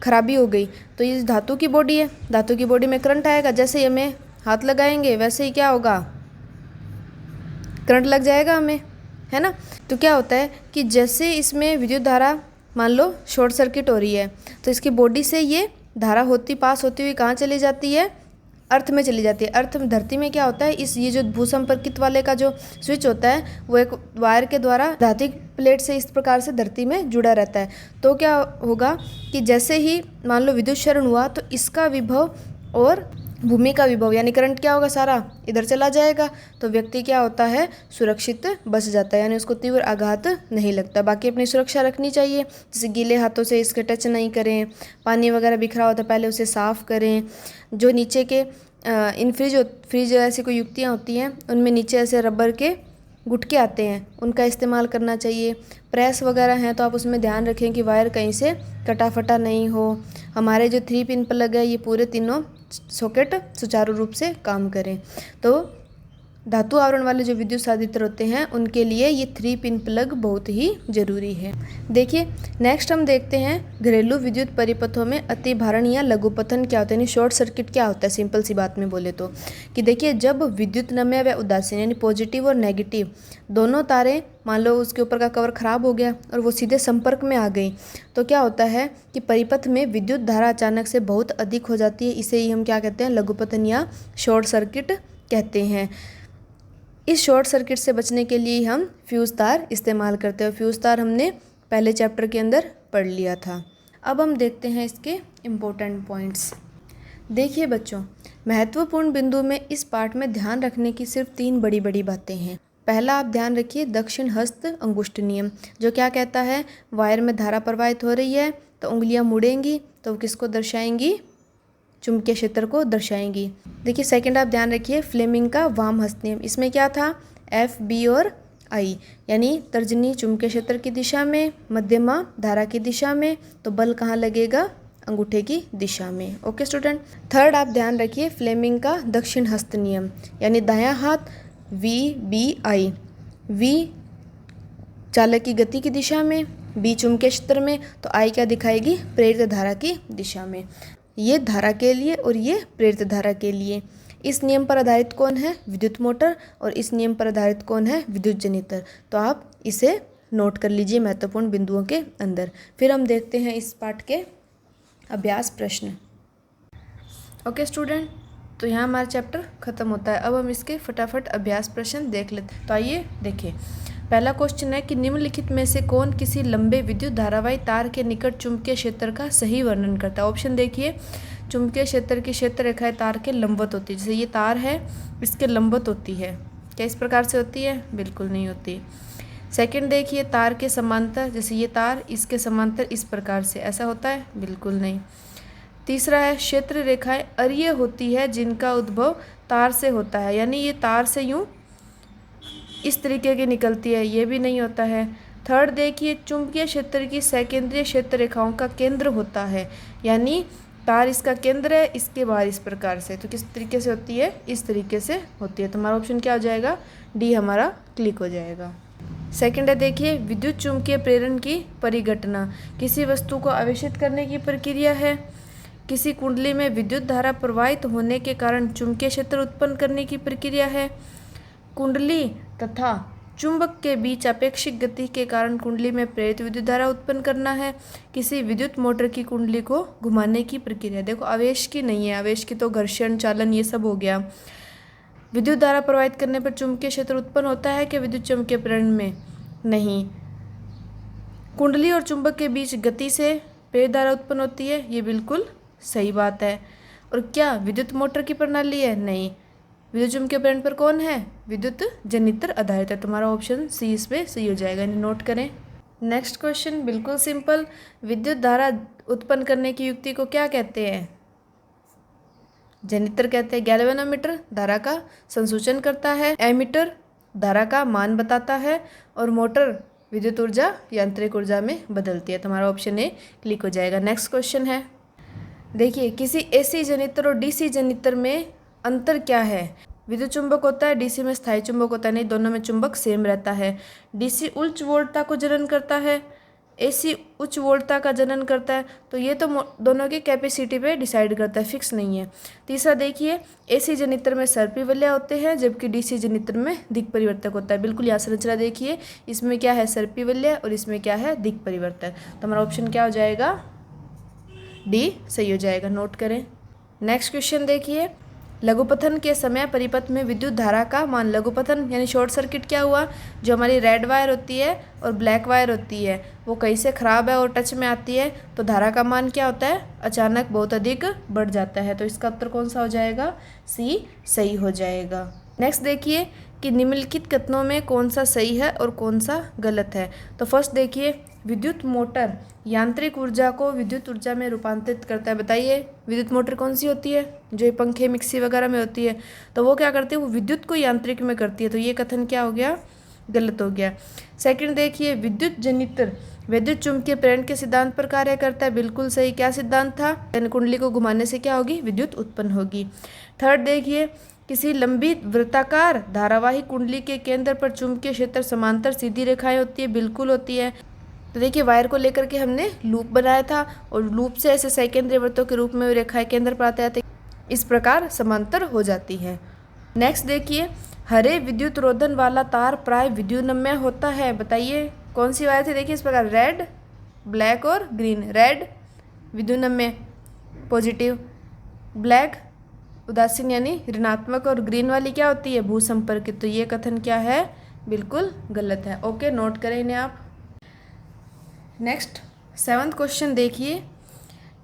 खराबी हो गई तो ये धातु की बॉडी है, धातु की बॉडी में करंट आएगा, जैसे ही हमें हाथ लगाएंगे वैसे ही क्या होगा, करंट लग जाएगा हमें, है ना। तो क्या होता है कि जैसे इसमें विद्युत धारा मान लो शॉर्ट सर्किट हो रही है तो इसकी बॉडी से ये धारा पास होती हुई कहाँ चली जाती है, अर्थ में चली जाती है। अर्थ में, धरती में क्या होता है, इस ये जो भू संपर्कित वाले का जो स्विच होता है वो एक वायर के द्वारा धात्विक प्लेट से इस प्रकार से धरती में जुड़ा रहता है। तो क्या होगा कि जैसे ही मान लो विद्युत क्षरण हुआ तो इसका विभव और भूमि का विभव यानी करंट क्या होगा, सारा इधर चला जाएगा। तो व्यक्ति क्या होता है, सुरक्षित बच जाता है, यानी उसको तीव्र आघात नहीं लगता। बाकी अपनी सुरक्षा रखनी चाहिए, जैसे गीले हाथों से इसके टच नहीं करें, पानी वगैरह बिखरा हो तो पहले उसे साफ़ करें। जो नीचे के इन फ्रिज ऐसी कोई युक्तियाँ होती हैं उनमें नीचे ऐसे रबर के गुटके आते हैं, उनका इस्तेमाल करना चाहिए। प्रेस वगैरह हैं तो आप उसमें ध्यान रखें कि वायर कहीं से कटा फटा नहीं हो। हमारे जो 3 पिन प्लग है ये पूरे तीनों सॉकेट सुचारू रूप से काम करें। तो धातु आवरण वाले जो विद्युत साधित्र होते हैं उनके लिए ये 3 पिन प्लग बहुत ही ज़रूरी है। देखिए नेक्स्ट हम देखते हैं घरेलू विद्युत परिपथों में अतिभारण या लघुपतन क्या होता है, यानी शॉर्ट सर्किट क्या होता है। सिंपल सी बात में बोले तो कि देखिए, जब विद्युत नम्य व उदासीन यानी पॉजिटिव और नेगेटिव दोनों तारें, मान लो उसके ऊपर का कवर खराब हो गया और वो सीधे संपर्क में आ गई, तो क्या होता है कि परिपथ में विद्युत धारा अचानक से बहुत अधिक हो जाती है। इसे ही हम क्या कहते हैं, लघुपतन या शॉर्ट सर्किट कहते हैं। इस शॉर्ट सर्किट से बचने के लिए हम फ्यूज़ तार इस्तेमाल करते हैं। फ्यूज़ तार हमने पहले चैप्टर के अंदर पढ़ लिया था। अब हम देखते हैं इसके इम्पोर्टेंट पॉइंट्स। देखिए बच्चों, महत्वपूर्ण बिंदु में इस पार्ट में ध्यान रखने की सिर्फ 3 बड़ी बड़ी बातें हैं। पहला आप ध्यान रखिए दक्षिण हस्त अंगुष्ठ नियम, जो क्या कहता है, वायर में धारा प्रवाहित हो रही है तो उंगलियां मुड़ेंगी तो किसको दर्शाएंगी, चुंबकीय क्षेत्र को दर्शाएंगी। देखिए सेकंड आप ध्यान रखिए फ्लेमिंग का वाम हस्त नियम, इसमें क्या था, एफ, बी और आई, यानी तर्जनी चुंबकीय क्षेत्र की दिशा में, मध्यमा धारा की दिशा में, तो बल कहाँ लगेगा, अंगूठे की दिशा में। Okay student. थर्ड आप ध्यान रखिए फ्लेमिंग का दक्षिण हस्त नियम, यानी दायां हाथ वी, बी, आई, वी चालक की गति की दिशा में, बी चुंबकीय क्षेत्र में, तो आई क्या दिखाएगी, प्रेरित धारा की दिशा में। ये धारा के लिए और ये प्रेरित धारा के लिए। इस नियम पर आधारित कौन है, विद्युत मोटर, और इस नियम पर आधारित कौन है, विद्युत जनरेटर। तो आप इसे नोट कर लीजिए महत्वपूर्ण बिंदुओं के अंदर। फिर हम देखते हैं इस पाठ के अभ्यास प्रश्न। ओके स्टूडेंट, तो यहाँ हमारा चैप्टर खत्म होता है। अब हम इसके फटाफट अभ्यास प्रश्न देख लेते हैं। तो आइए देखिए, पहला क्वेश्चन है कि निम्नलिखित में से कौन किसी लंबे विद्युत धारावाही तार के निकट चुंबकीय क्षेत्र का सही वर्णन करता है। ऑप्शन देखिए, चुंबकीय क्षेत्र की क्षेत्र रेखाएं तार के लंबवत होती है। जैसे ये तार है, इसके लंबवत होती है। क्या इस प्रकार से होती है? बिल्कुल नहीं होती। सेकंड देखिए, तार के समांतर, जैसे ये तार इसके समांतर इस प्रकार से, ऐसा होता है? बिल्कुल नहीं। तीसरा है, क्षेत्र रेखाएं अरीय होती है जिनका उद्भव तार से होता है, यानी ये तार से यूं इस तरीके की निकलती है, ये भी नहीं होता है। थर्ड देखिए, चुंबकीय क्षेत्र की सकेंद्रीय क्षेत्र रेखाओं का केंद्र होता है, यानी तार इसका केंद्र है, इसके बाहर इस प्रकार से, तो किस तरीके से होती है? इस तरीके से होती है। तो हमारा ऑप्शन क्या हो जाएगा? डी हमारा क्लिक हो जाएगा। सेकंड है देखिए, विद्युत चुंबकीय प्रेरण की परिघटना किसी वस्तु को आवेशित करने की प्रक्रिया है। किसी कुंडली में विद्युत धारा प्रवाहित होने के कारण चुंबकीय क्षेत्र उत्पन्न करने की प्रक्रिया है। कुंडली तथा चुंबक के बीच अपेक्षिक गति के कारण कुंडली में प्रेरित विद्युत धारा उत्पन्न करना है। किसी विद्युत मोटर की कुंडली को घुमाने की प्रक्रिया। देखो, आवेश की नहीं है, आवेश की तो घर्षण, चालन ये सब हो गया। विद्युत धारा प्रवाहित करने पर चुंबकीय क्षेत्र उत्पन्न होता है कि विद्युत चुंबकीय प्रेरण में? नहीं। कुंडली और चुंबक के बीच गति से प्रेरित धारा उत्पन्न होती है, ये बिल्कुल सही बात है। और क्या विद्युत मोटर की प्रणाली है? नहीं। विद्युत चुंबकीय प्रेरण पर कौन है? विद्युत जनित्र आधारित है। तुम्हारा ऑप्शन सी इस पे सही हो जाएगा, इन्हें नोट करें। नेक्स्ट क्वेश्चन बिल्कुल सिंपल, विद्युत धारा उत्पन्न करने की युक्ति को क्या कहते हैं? जनित्र कहते हैं। गैल्वेनोमीटर धारा का संसूचन करता है, एमीटर धारा का मान बताता है, और मोटर विद्युत ऊर्जा यांत्रिक ऊर्जा में बदलती है। तुम्हारा ऑप्शन ए क्लिक हो जाएगा। नेक्स्ट क्वेश्चन है देखिए, किसी एसी जनित्र और डीसी जनित्र में अंतर क्या है? विद्युत चुंबक होता है, डीसी में स्थायी चुंबक होता है। नहीं, दोनों में चुंबक सेम रहता है। डीसी उच्च वोल्टता को जनन करता है, एसी उच्च वोल्टता का जनन करता है। तो ये तो दोनों की कैपेसिटी पे डिसाइड करता है, फिक्स नहीं है। तीसरा देखिए, एसी जनित्र में सर्पी वलय होते हैं जबकि डीसी जनित्र में दिक् परिवर्तक होता है। बिल्कुल यहाँ संरचना देखिए, इसमें क्या है? सर्पी वलय, और इसमें क्या है? दिक् परिवर्तक। तो हमारा ऑप्शन क्या हो जाएगा? डी सही हो जाएगा, नोट करें। नेक्स्ट क्वेश्चन देखिए, लघुपथन के समय परिपथ में विद्युत धारा का मान। लघुपथन यानी शॉर्ट सर्किट क्या हुआ? जो हमारी रेड वायर होती है और ब्लैक वायर होती है वो कहीं से ख़राब है और टच में आती है, तो धारा का मान क्या होता है? अचानक बहुत अधिक बढ़ जाता है। तो इसका उत्तर कौन सा हो जाएगा? सी सही हो जाएगा। नेक्स्ट देखिए कि निम्नलिखित कथनों में कौन सा सही है और कौन सा गलत है। तो फर्स्ट देखिए, विद्युत मोटर यांत्रिक ऊर्जा को विद्युत ऊर्जा में रूपांतरित करता है। बताइए, विद्युत मोटर कौन सी होती है? जो ये पंखे मिक्सी वगैरह में होती है, तो वो क्या करती है? वो विद्युत को यांत्रिक में करती है। तो ये कथन क्या हो गया? गलत हो गया। सेकंड देखिए, विद्युत जनित्र विद्युत चुंबकीय प्रेरण के सिद्धांत पर कार्य करता है। बिल्कुल सही। क्या सिद्धांत था? कुंडली को घुमाने से क्या होगी? विद्युत उत्पन्न होगी। थर्ड देखिए, किसी लंबी वृत्ताकार धारावाही कुंडली के केंद्र पर चुंबकीय क्षेत्र समांतर सीधी रेखाएं होती है। बिल्कुल होती है। तो देखिए, वायर को लेकर के हमने लूप बनाया था और लूप से ऐसे सेकेंडरी वृत्तों के रूप में रेखाएं केंद्र पर आते आते इस प्रकार समांतर हो जाती हैं। नेक्स्ट देखिए, हरे विद्युत रोधन वाला तार प्राय विद्युन्मय होता है। बताइए कौन सी वायर थी? देखिए इस प्रकार, रेड, ब्लैक और ग्रीन। रेड विद्युन्मय पॉजिटिव, ब्लैक उदासीन यानी ऋणात्मक, और ग्रीन वाली क्या होती है? भूसंपर्कित। तो ये कथन क्या है? बिल्कुल गलत है। ओके, नोट करें इन्हें आप। नेक्स्ट 7th क्वेश्चन देखिए,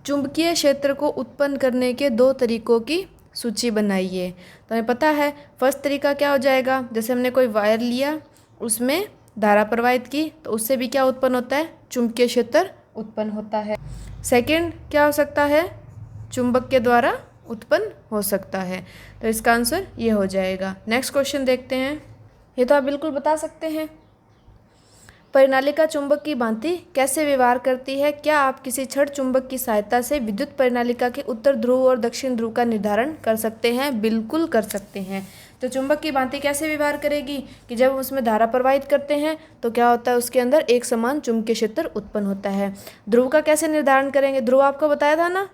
चुंबकीय क्षेत्र को उत्पन्न करने के 2 तरीकों की सूची बनाइए। तो हमें पता है फर्स्ट तरीका क्या हो जाएगा? जैसे हमने कोई वायर लिया, उसमें धारा प्रवाहित की, तो उससे भी क्या उत्पन्न होता है? चुंबकीय क्षेत्र उत्पन्न होता है। सेकंड क्या हो सकता है? चुंबक के द्वारा उत्पन्न हो सकता है। तो इसका आंसर ये हो जाएगा। नेक्स्ट क्वेश्चन देखते हैं। ये तो आप बिल्कुल बता सकते हैं। परिनालिका चुंबक की भांति कैसे व्यवहार करती है? क्या आप किसी छड़ चुंबक की सहायता से विद्युत परिनालिका के उत्तर ध्रुव और दक्षिण ध्रुव का निर्धारण कर सकते हैं? बिल्कुल कर सकते हैं। तो चुंबक की भांति कैसे व्यवहार करेगी कि जब उसमें धारा प्रवाहित करते हैं तो क्या होता है? उसके अंदर एक समान चुंबकीय क्षेत्र उत्पन्न होता है। ध्रुव का कैसे निर्धारण करेंगे? ध्रुव आपको बताया था ना,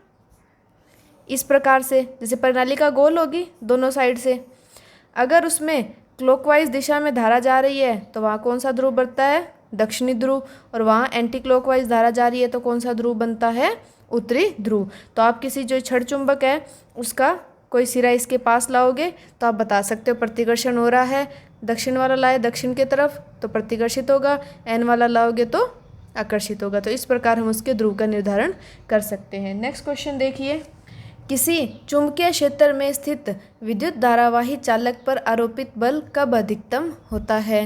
इस प्रकार से, जैसे परिनालिका गोल होगी दोनों साइड से, अगर उसमें क्लॉकवाइज दिशा में धारा जा रही है तो वहाँ कौन सा ध्रुव बनता है? दक्षिणी ध्रुव। और वहाँ एंटी क्लॉकवाइज धारा जा रही है तो कौन सा ध्रुव बनता है? उत्तरी ध्रुव। तो आप किसी जो छड़ चुंबक है उसका कोई सिरा इसके पास लाओगे तो आप बता सकते हो प्रतिकर्षण हो रहा है, दक्षिण वाला लाए दक्षिण की तरफ तो प्रतिकर्षित होगा, n वाला लाओगे तो आकर्षित होगा। तो इस प्रकार हम उसके ध्रुव का निर्धारण कर सकते हैं। नेक्स्ट क्वेश्चन देखिए, किसी चुंबकीय क्षेत्र में स्थित विद्युत धारावाही चालक पर आरोपित बल कब अधिकतम होता है?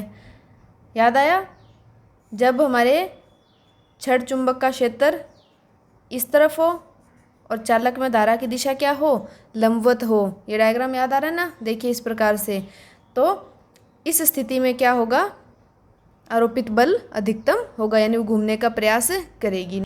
याद आया? जब हमारे छड़ चुंबक का क्षेत्र इस तरफ हो और चालक में धारा की दिशा क्या हो? लंबवत हो। ये डायग्राम याद आ रहा है ना? देखिए इस प्रकार से। तो इस स्थिति में क्या होगा? आरोपित बल अधिकतम होगा, यानी वो घूमने का प्रयास करेगी।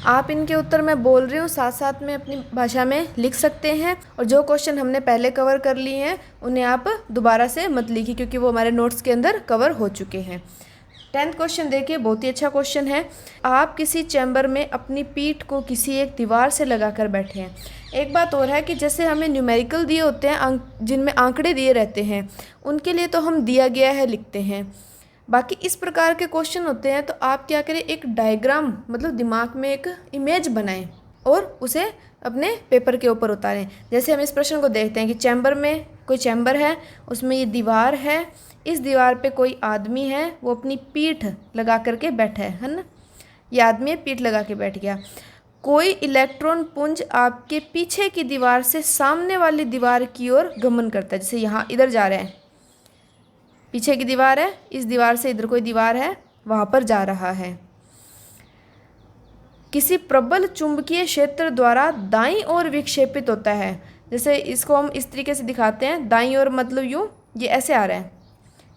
आप इनके उत्तर मैं बोल रही हूँ, साथ साथ में अपनी भाषा में लिख सकते हैं। और जो क्वेश्चन हमने पहले कवर कर लिए हैं उन्हें आप दोबारा से मत लिखिए, क्योंकि वो हमारे नोट्स के अंदर कवर हो चुके हैं। 10th क्वेश्चन देखिए, बहुत ही अच्छा क्वेश्चन है। आप किसी चैम्बर में अपनी पीठ को किसी एक दीवार से लगाकर बैठे हैं। एक बात और है कि जैसे हमें न्यूमेरिकल दिए होते हैं, जिनमें आंकड़े दिए रहते हैं, उनके लिए तो हम दिया गया है लिखते हैं। बाकी इस प्रकार के क्वेश्चन होते हैं तो आप क्या करें, एक डायग्राम मतलब दिमाग में एक इमेज बनाएं और उसे अपने पेपर के ऊपर उतारें। जैसे हम इस प्रश्न को देखते हैं कि चैम्बर में कोई चैम्बर है, उसमें ये दीवार है, इस दीवार पे कोई आदमी है, वो अपनी पीठ लगा करके बैठा है ना। ये आदमी पीठ लगा के बैठ गया। कोई इलेक्ट्रॉन पुंज आपके पीछे की दीवार से सामने वाली दीवार की ओर गमन करता है। जैसे यहाँ इधर जा रहे हैं, पीछे की दीवार है, इस दीवार से इधर कोई दीवार है, वहाँ पर जा रहा है। किसी प्रबल चुंबकीय क्षेत्र द्वारा दाईं ओर विक्षेपित होता है। जैसे इसको हम इस तरीके से दिखाते हैं, दाईं ओर मतलब यूँ, ये ऐसे आ रहा है,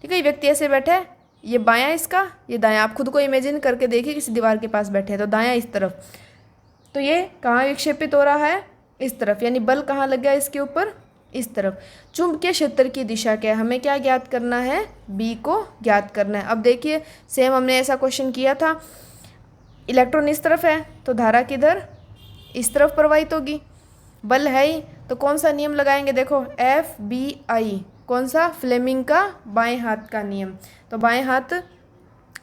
ठीक है। ये व्यक्ति ऐसे बैठा है, ये बायां इसका, ये दायां। आप खुद को इमेजिन करके देखिए, किसी दीवार के पास बैठे हैं तो दायां इस तरफ, तो ये कहाँ विक्षेपित हो रहा है? इस तरफ, यानी बल कहाँ लग गया इसके ऊपर? इस तरफ। चुंबकीय क्षेत्र की दिशा क्या है? हमें क्या ज्ञात करना है? बी को ज्ञात करना है। अब देखिए सेम हमने ऐसा क्वेश्चन किया था, इलेक्ट्रॉन इस तरफ है तो धारा किधर? इस तरफ प्रवाहित होगी। बल है ही तो कौन सा नियम लगाएंगे? देखो FBI, कौन सा? फ्लेमिंग का बाएं हाथ का नियम। तो बाएं हाथ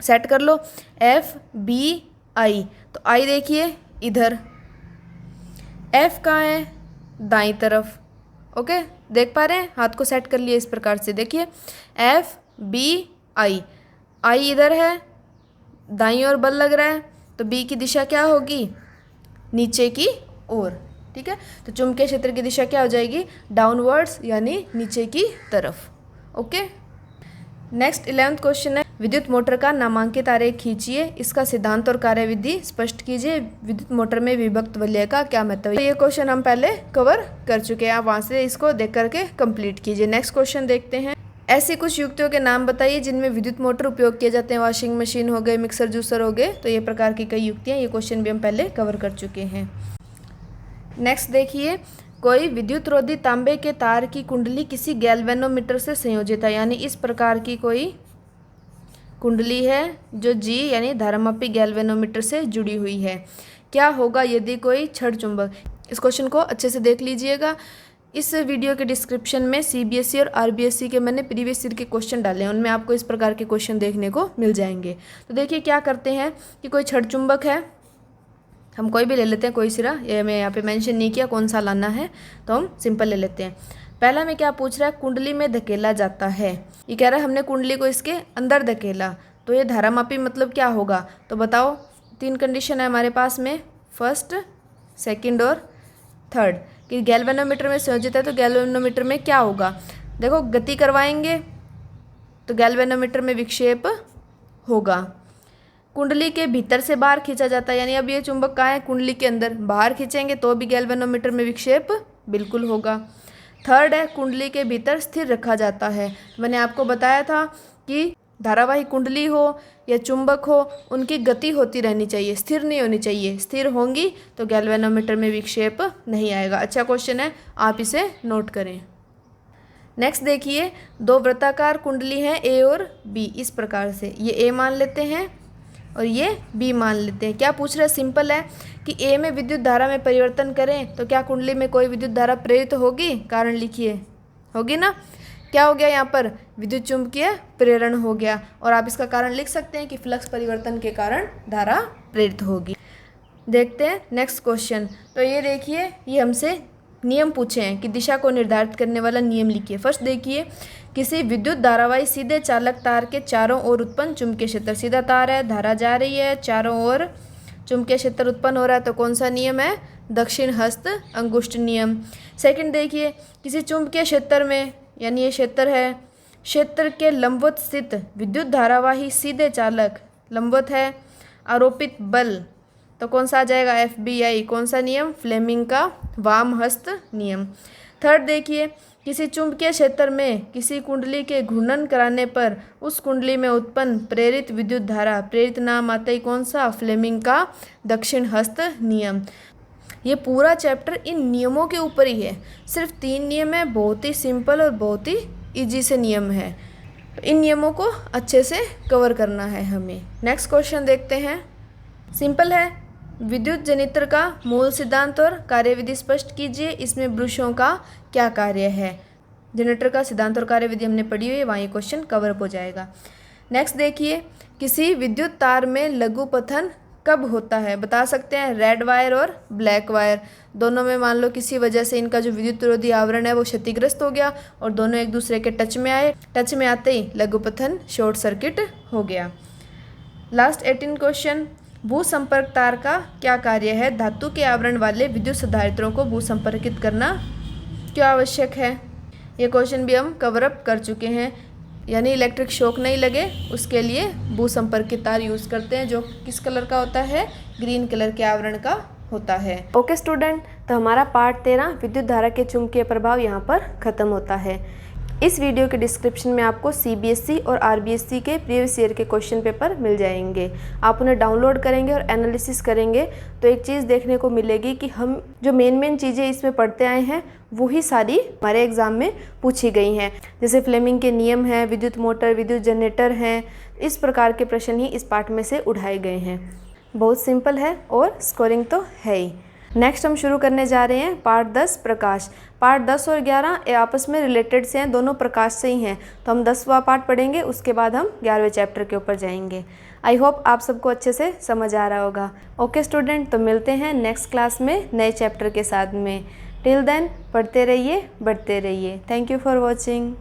सेट कर लो, FBI। तो I देखिए इधर, F कहाँ है? दाईं तरफ। ओके, देख पा रहे हैं? हाथ को सेट कर लिए इस प्रकार से। देखिए FBI, I इधर है, दाईं ओर बल लग रहा है, तो B की दिशा क्या होगी? नीचे की ओर, ठीक है। तो चुंबकीय क्षेत्र की दिशा क्या हो जाएगी? डाउनवर्ड्स, यानी नीचे की तरफ। ओके। नेक्स्ट 11th क्वेश्चन है, विद्युत मोटर का नामांकित आरेख खींचिए, इसका सिद्धांत और कार्यविधि स्पष्ट कीजिए, विद्युत मोटर में विभक्त वलय का क्या महत्व है। ये क्वेश्चन हम पहले कवर कर चुके हैं, आप वहाँ से इसको देख करके कंप्लीट कीजिए। नेक्स्ट क्वेश्चन देखते हैं, ऐसी कुछ युक्तियों के नाम बताइए जिनमें विद्युत मोटर उपयोग किए जाते हैं। वॉशिंग मशीन हो गए, मिक्सर जूसर हो गए, तो ये प्रकार की कई युक्तियाँ, ये क्वेश्चन भी हम पहले कवर कर चुके हैं। नेक्स्ट देखिए, कोई विद्युत रोधी तांबे के तार की कुंडली किसी गैल्वेनोमीटर से संयोजित है, यानी इस प्रकार की कोई कुंडली है जो G यानी धारामापी गैल्वेनोमीटर से जुड़ी हुई है। क्या होगा यदि कोई छड़ चुंबक? इस क्वेश्चन को अच्छे से देख लीजिएगा। इस वीडियो के डिस्क्रिप्शन में CBSE और RBSE के मैंने प्रीवियस ईयर के क्वेश्चन डाले हैं, उनमें आपको इस प्रकार के क्वेश्चन देखने को मिल जाएंगे। तो देखिए क्या करते हैं कि कोई छड़ चुंबक है, हम कोई भी ले लेते हैं, कोई सिरा, ये मैं यहाँ पे मेंशन नहीं किया कौन सा लाना है, तो हम सिंपल ले लेते हैं। पहला में क्या पूछ रहा है? कुंडली में धकेला जाता है। ये कह रहा है हमने कुंडली को इसके अंदर धकेला, तो ये धारामापी मतलब क्या होगा? तो बताओ, 3 कंडीशन है हमारे पास में, फर्स्ट, सेकंड और थर्ड, कि गैल्वेनोमीटर में संयोजित है। तो गैल्वेनोमीटर में क्या होगा? देखो गति करवाएंगे तो गैल्वेनोमीटर में विक्षेप होगा। कुंडली के भीतर से बाहर खींचा जाता है, यानी अब ये चुंबक कहाँ है? कुंडली के अंदर, बाहर खींचेंगे तो भी गैल्वेनोमीटर में विक्षेप बिल्कुल होगा। थर्ड है, कुंडली के भीतर स्थिर रखा जाता है। मैंने आपको बताया था कि धारावाही कुंडली हो या चुंबक हो, उनकी गति होती रहनी चाहिए, स्थिर नहीं होनी चाहिए। स्थिर होंगी तो गैल्वेनोमीटर में विक्षेप नहीं आएगा। अच्छा क्वेश्चन है, आप इसे नोट करें। नेक्स्ट देखिए, 2 वृत्ताकार कुंडली हैं A और B, इस प्रकार से। ये A मान लेते हैं और ये B मान लेते हैं। क्या पूछ रहा है? सिंपल है कि A में विद्युत धारा में परिवर्तन करें तो क्या कुंडली में कोई विद्युत धारा प्रेरित होगी? कारण लिखिए, होगी ना। क्या हो गया यहाँ पर? विद्युत चुंबकीय प्रेरण हो गया, और आप इसका कारण लिख सकते हैं कि फ्लक्स परिवर्तन के कारण धारा प्रेरित होगी। देखते हैं नेक्स्ट क्वेश्चन। तो ये देखिए, ये हमसे नियम पूछे हैं कि दिशा को निर्धारित करने वाला नियम लिखिए। फर्स्ट देखिए, किसी विद्युत धारावाही सीधे चालक तार के चारों ओर उत्पन्न चुंबकीय क्षेत्र, सीधा तार है, धारा जा रही है, चारों ओर चुंबकीय क्षेत्र उत्पन्न हो रहा है, तो कौन सा नियम है? दक्षिण हस्त अंगुष्ठ नियम। सेकंड देखिए, किसी चुंबकीय क्षेत्र में, यानी ये क्षेत्र है, क्षेत्र के लंबवत स्थित विद्युत धारावाही सीधे चालक, लंबवत है, आरोपित बल, तो कौन सा आ जाएगा? FBI। कौन सा नियम? फ्लेमिंग का वाम हस्त नियम। थर्ड देखिए, किसी चुंबकीय क्षेत्र में किसी कुंडली के घूर्णन कराने पर उस कुंडली में उत्पन्न प्रेरित विद्युत धारा, प्रेरित नाम आता ही कौन सा? फ्लेमिंग का दक्षिण हस्त नियम। ये पूरा चैप्टर इन नियमों के ऊपर ही है, सिर्फ 3 नियम है, बहुत ही सिंपल और बहुत ही इजी से नियम है। इन नियमों को अच्छे से कवर करना है हमें। नेक्स्ट क्वेश्चन देखते हैं। सिंपल है, विद्युत जनित्र का मूल सिद्धांत और कार्यविधि स्पष्ट कीजिए, इसमें ब्रुशों का क्या कार्य है? जनरेटर का सिद्धांत और कार्यविधि हमने पढ़ी हुई है, वहाँ ये क्वेश्चन कवर अप हो जाएगा। नेक्स्ट देखिए, किसी विद्युत तार में लघु पतन कब होता है? बता सकते हैं, रेड वायर और ब्लैक वायर दोनों में मान लो किसी वजह से इनका जो विद्युत विरोधी आवरण है वो क्षतिग्रस्त हो गया और दोनों एक दूसरे के टच में आए, टच में आते ही लघु पतन शॉर्ट सर्किट हो गया। लास्ट 18 क्वेश्चन, भू संपर्क तार का क्या कार्य है? धातु के आवरण वाले विद्युत संधारित्रों को भू संपर्कित करना क्यों आवश्यक है? ये क्वेश्चन भी हम कवर अप कर चुके हैं, यानी इलेक्ट्रिक शॉक नहीं लगे उसके लिए भू संपर्कित तार यूज़ करते हैं, जो किस कलर का होता है? ग्रीन कलर के आवरण का होता है। ओके स्टूडेंट, तो हमारा पार्ट 13 विद्युत धारा के चुंबकीय प्रभाव यहाँ पर ख़त्म होता है। इस वीडियो के डिस्क्रिप्शन में आपको CBSE और RBSE के प्रीवियस ईयर के क्वेश्चन पेपर मिल जाएंगे। आप उन्हें डाउनलोड करेंगे और एनालिसिस करेंगे तो एक चीज़ देखने को मिलेगी कि हम जो मेन चीज़ें इसमें पढ़ते आए हैं वही सारी हमारे एग्ज़ाम में पूछी गई हैं। जैसे फ्लेमिंग के नियम हैं, विद्युत मोटर, विद्युत जनरेटर हैं, इस प्रकार के प्रश्न ही इस पार्ट में से उठाए गए हैं। बहुत सिंपल है और स्कोरिंग तो है ही। नेक्स्ट हम शुरू करने जा रहे हैं पार्ट 10 प्रकाश। पार्ट 10 और 11 ये आपस में रिलेटेड से हैं, दोनों प्रकाश से ही हैं, तो हम 10वां पार्ट पढ़ेंगे, उसके बाद हम 11वें चैप्टर के ऊपर जाएंगे। आई होप आप सबको अच्छे से समझ आ रहा होगा। ओके स्टूडेंट, तो मिलते हैं नेक्स्ट क्लास में नए चैप्टर के साथ में। टिल देन पढ़ते रहिए, बढ़ते रहिए। Thank you for watching.